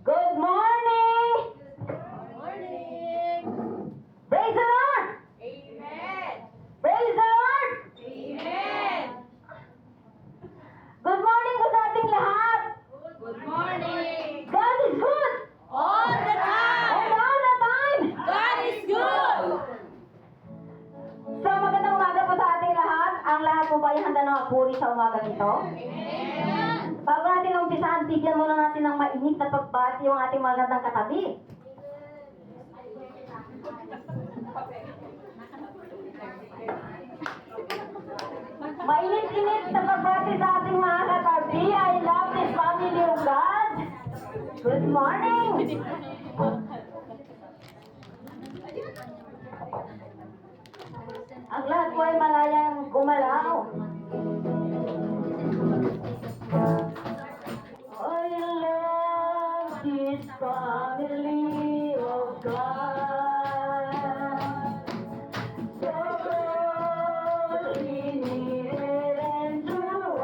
Good morning! Morning! Praise the Lord! Amen! Praise the Lord! Amen! Good morning po sa ating lahat! Good morning! God is good! All the And time! all the time! God is good! So magandang umaga po sa ating lahat. Ang lahat po ba ay handa na mapuri sa umaga nito? Amen! Bago natin umpisahan, bigyan muna natin ng mainit na pagbati yung ating magandang katabi. Mainit-init na pagbati sa ating mga katabi. I love this family of God. Good morning! Ang lahat po ay malayang gumalaw. I love this family of God. So closely knitted and true.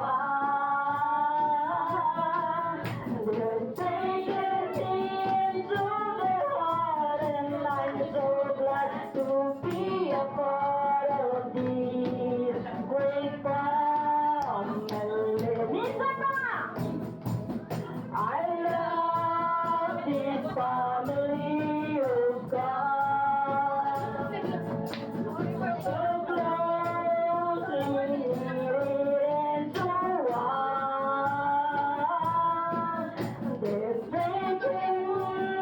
They're taken into their heart, and I'm so glad to be a part of this great family. Listen now! I love this family of God. So closely knitted into one. They're taken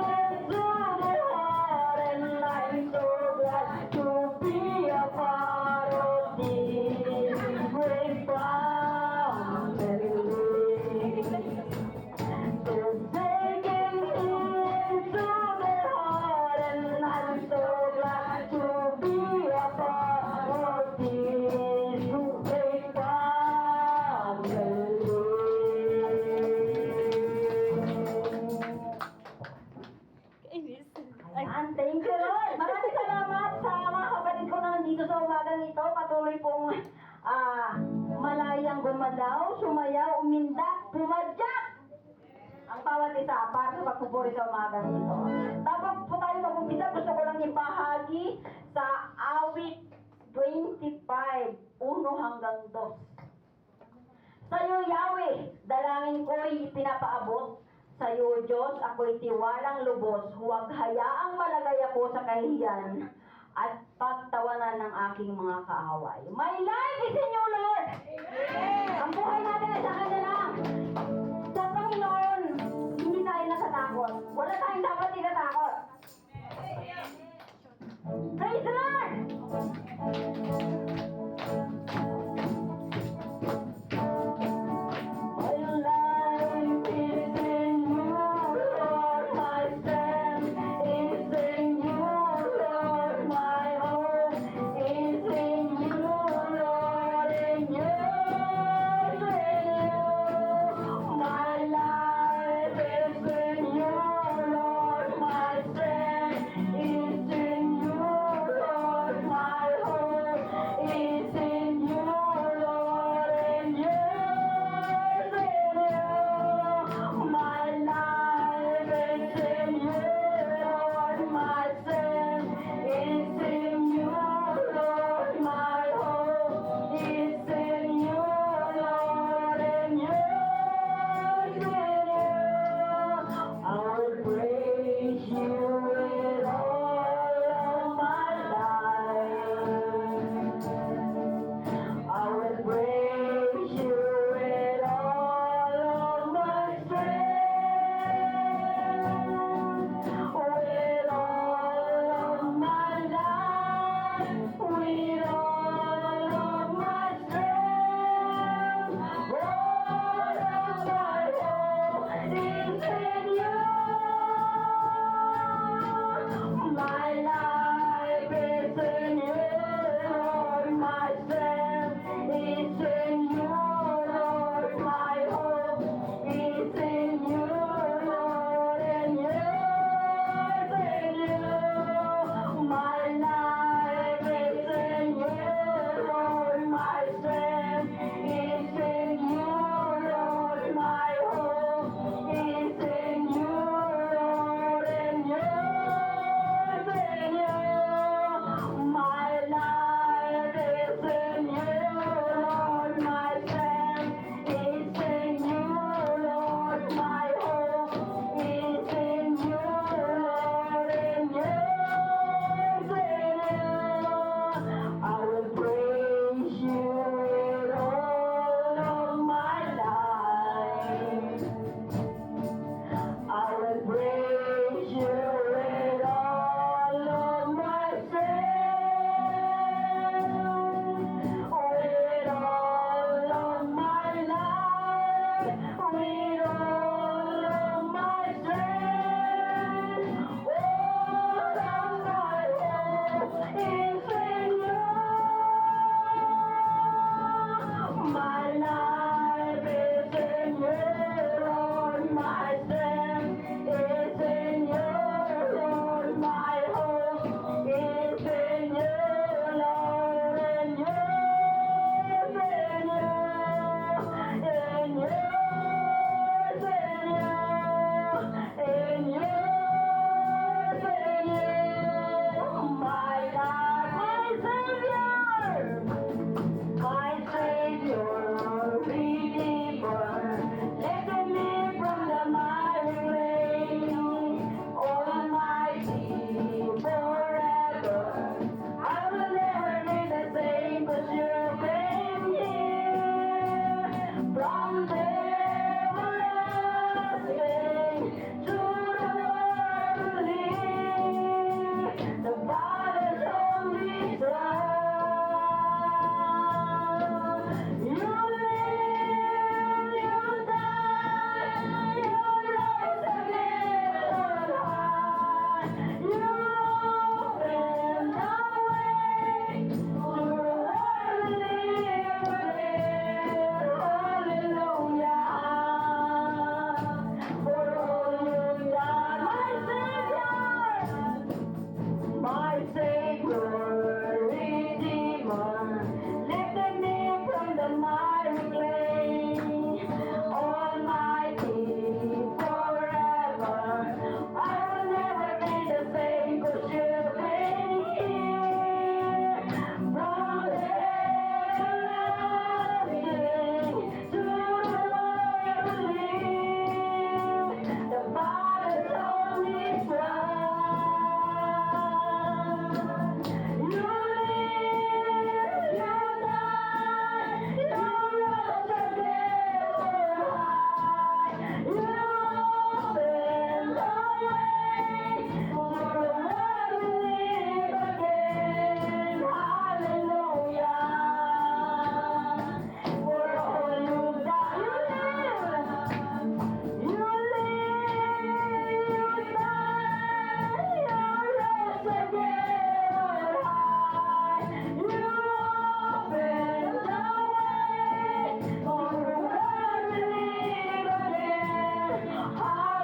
into their heart, and I'm so glad to be a part of this great family. They're taken into their heart, and I'm so glad to be a part of this great family. Ayan, thank you Lord. Maraming salamat sa mga kapatid ko na nandito sa umagang ito. Patuloy pong malayang gumalaw, sumayaw, umindak, pumadyak. Ang bawat isa para sa pagpupuri sa umagang ito. Tapos po tayo mag-umpisa, gusto ko lang ibahagi sa awit 25, 1 hanggang 2. Sa iyo, Yahweh, dalangin ko'y pinapaabot. Sa iyo, Diyos, ako'y tiwalang lubos. Huwag hayaang malagay ako sa kahihiyan at pagtawanan ng aking mga kaaway. My life is in you, Lord! Ang buhay natin ay sa Kanya lang. Sa Panginoon, hindi tayo natatakot. Wala tayong dapat tinatakot. Praise the Lord! My life is in you, Lord. My strength is in you, Lord. My hope is in you, Lord. In you, in you.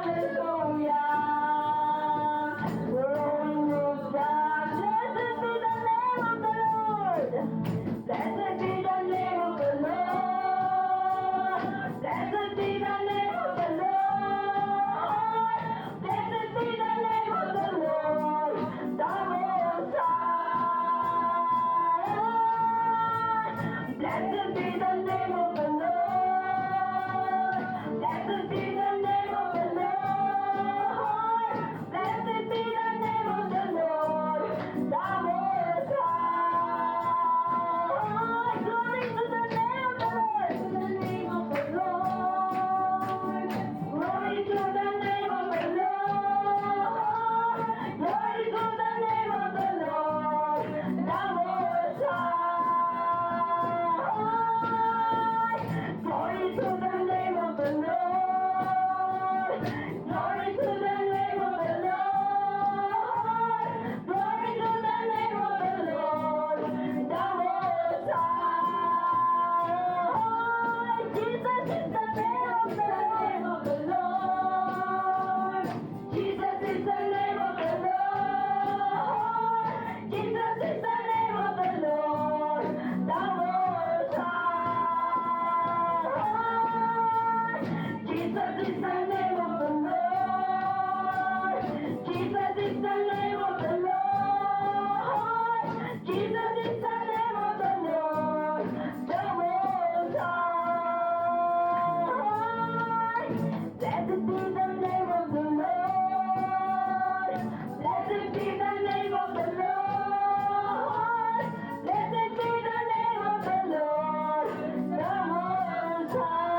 hallelujah. Glory to God. Blessed be the name of the Lord. Blessed be the name of the Lord. Blessed be the name of the Lord. Blessed be the name of the Lord. The Most High. Blessed be the name of the Lord. Blessed be the name of the Lord. Blessed be the name of the Lord. The Most High. Glory to the name of the Lord. To the name of the Lord. Glory to the name of the Lord. Glory to the name of the Lord. The Most High. Glory to the name of the Lord. Glory to the name of the Lord. Glory to the name of the Lord. The Most High. Jesus is the name of the Lord. Jesus is the name of the Lord. Jesus is the name of the Lord. The Most High. Jesus is the name of the Lord. Jesus is the name of the Lord. Jesus is the name of the Lord. The Most High. Blessed be the name of the Lord. Blessed be the name of the Lord. Blessed be the name of the Lord. The Most High.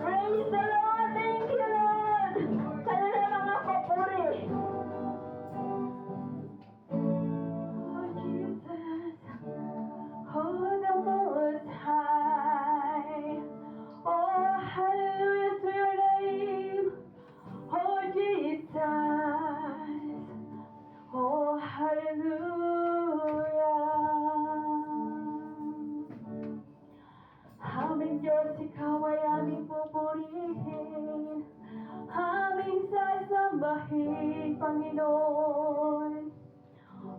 Praise the Lord. Thank you, Lord. Kaya na mga papuri. Oh, Jesus. Oh, the Most High. Oh, hallelujah to your name. Oh, Jesus. Oh, hallelujah. Aming Diyos, ikaw ay aming pupurihin. Aming sasambahin, Panginoon.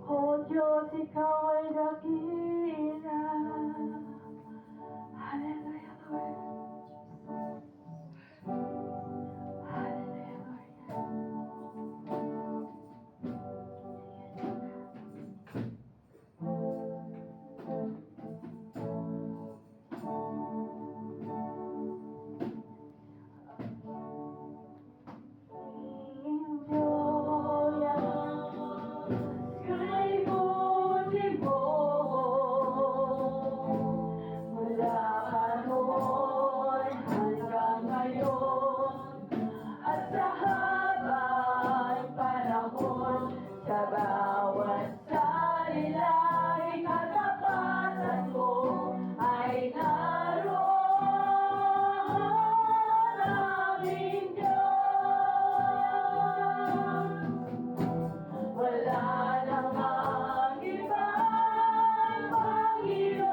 Oh Diyos, ikaw ay dakila. Hallelujah, Lord. Hallelujah, Lord. Kay buti mo mula pa noon hanggang ngayon at sa habang panahon sa bawat salila'y katapatan mo ay naroon aming Diyos. Wala namang ibang Panginoon,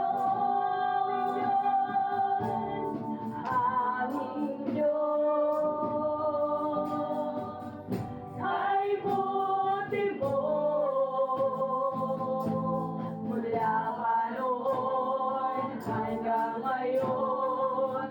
aming Diyos. Kay buti mo mula pa noon hanggang ngayon